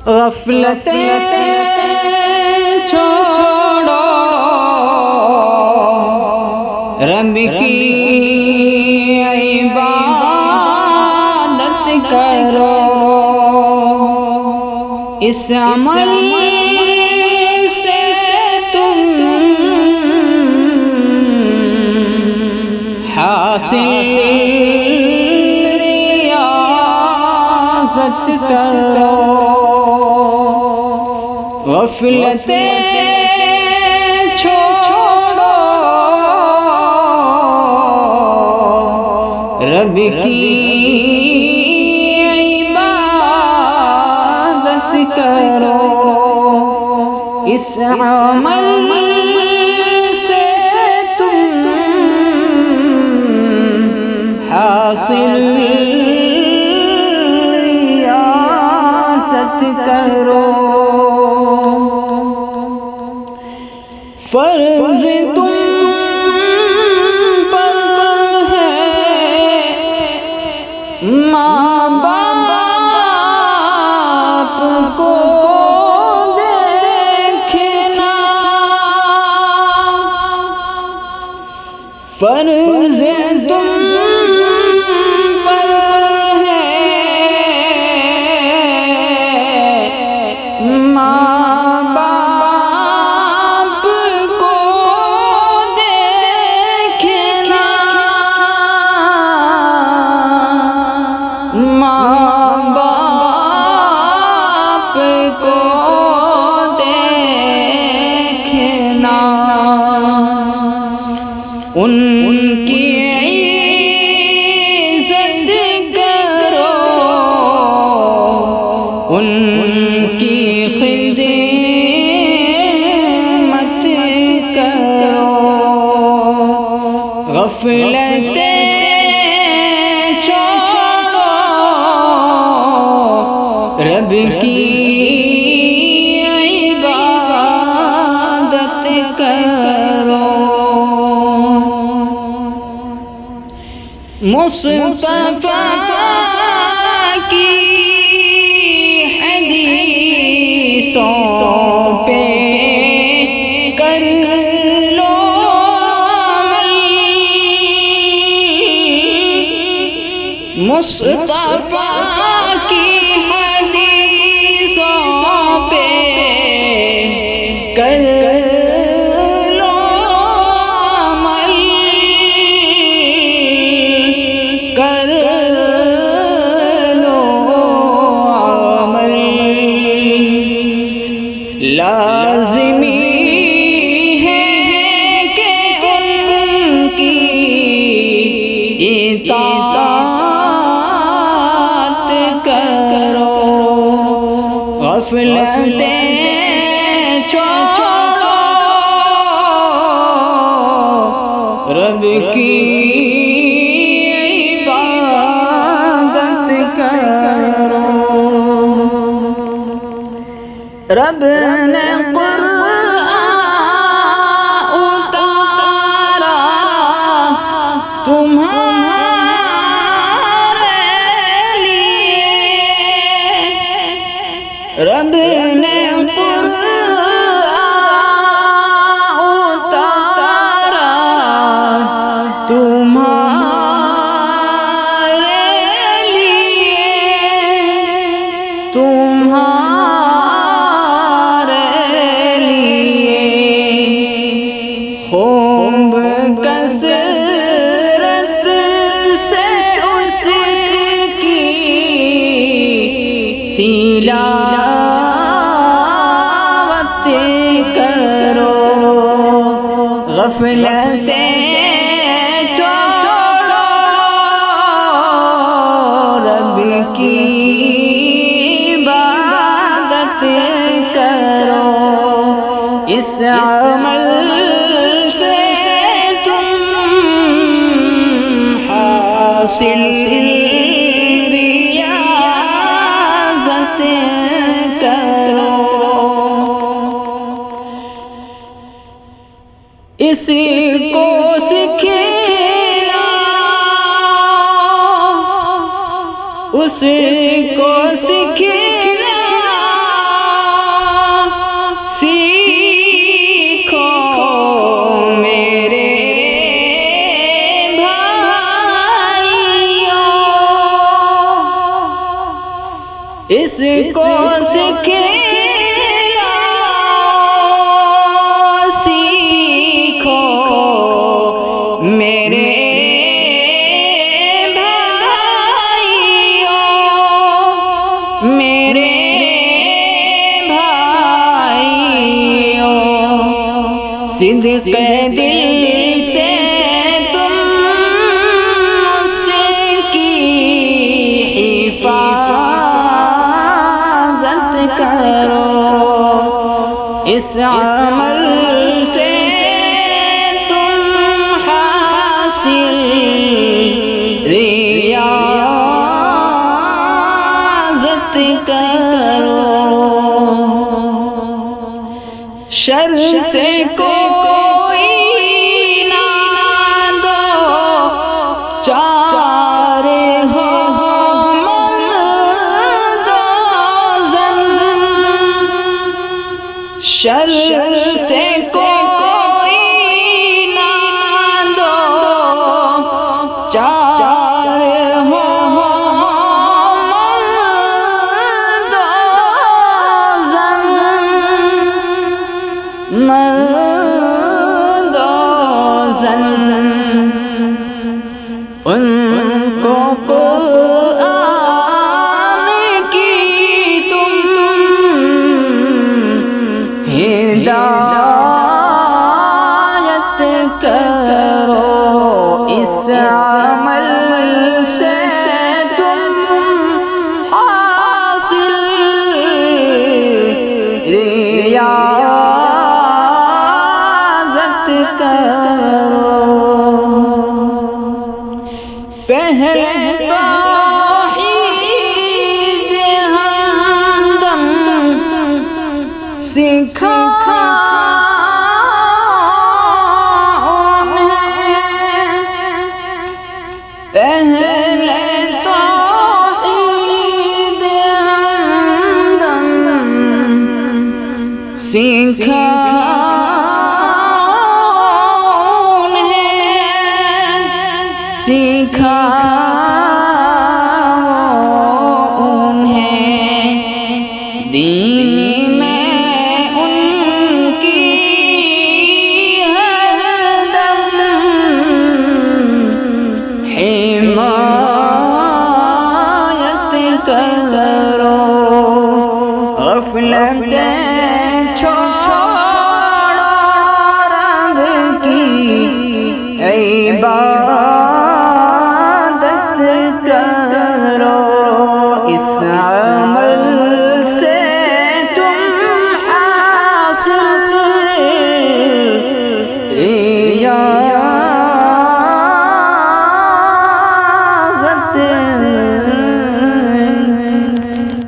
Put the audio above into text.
غفلتیں چھوڑو رب کی عبادت کرو، اس عمل سے تم حاصل ریاضت کرو، غفلتیں چھوڑو رب کی عبادت کرو، اس عمل سے تم حاصل ریاضت کرو، فرض تم پر ہے ماں باپ کو دیکھنا، فرض تم پر ہے ماں باپ کو دیکھنا، ماں باپ کو دیکھنا، ان کی عزت کرو، ان کی خدمت کرو، غفلتیں چھوڑو رب کی عبادت کرو، مصطفیٰ کی حدیثوں پہ کر لو عمل، مصطفیٰ کی حدیثوں پہ کر لو عمل، کر لو عمل، لازمی ہے کہ ان کی اطاعت کرو، غفلتیں چھوڑو رب کی عبادت کرو، رب نے قرآن اتارا تمہارے لیے، رب نے قرآن اتارا تمہارے لیے، تمہارے لیے، خوب کثرت سے اس کی تلاوت کرو، غفلتیں چھوڑو رب کی عبادت کرو، اس عمل سے تم حاصل ریاضت کرو، اسی کو سکھلا اس کو سکھلا کو سکھلاؤ سیکھو میرے بھائیوں میرے بھائیوں صدق دل سے تم اس کی حفاظت کرو اس عمل سے تم حاصل ریاضت کرو شر سے کوئی نہ دو چارے ہو مرد و زن شر سے کوئی نہ دو چارے ہو مرد و زن مرد و زن ان کو قرآن کی تم ہدایت کرو اس عمل سے تم حاصل ریاضت کرو پہلے توحید ہمدم سکھاؤ پہلے توحید ہمدم سکھاؤ سکھاؤ انہیں دین میں ان کی ہر دم حمایت کرو غفلتیں چھوڑو رب کی عبادت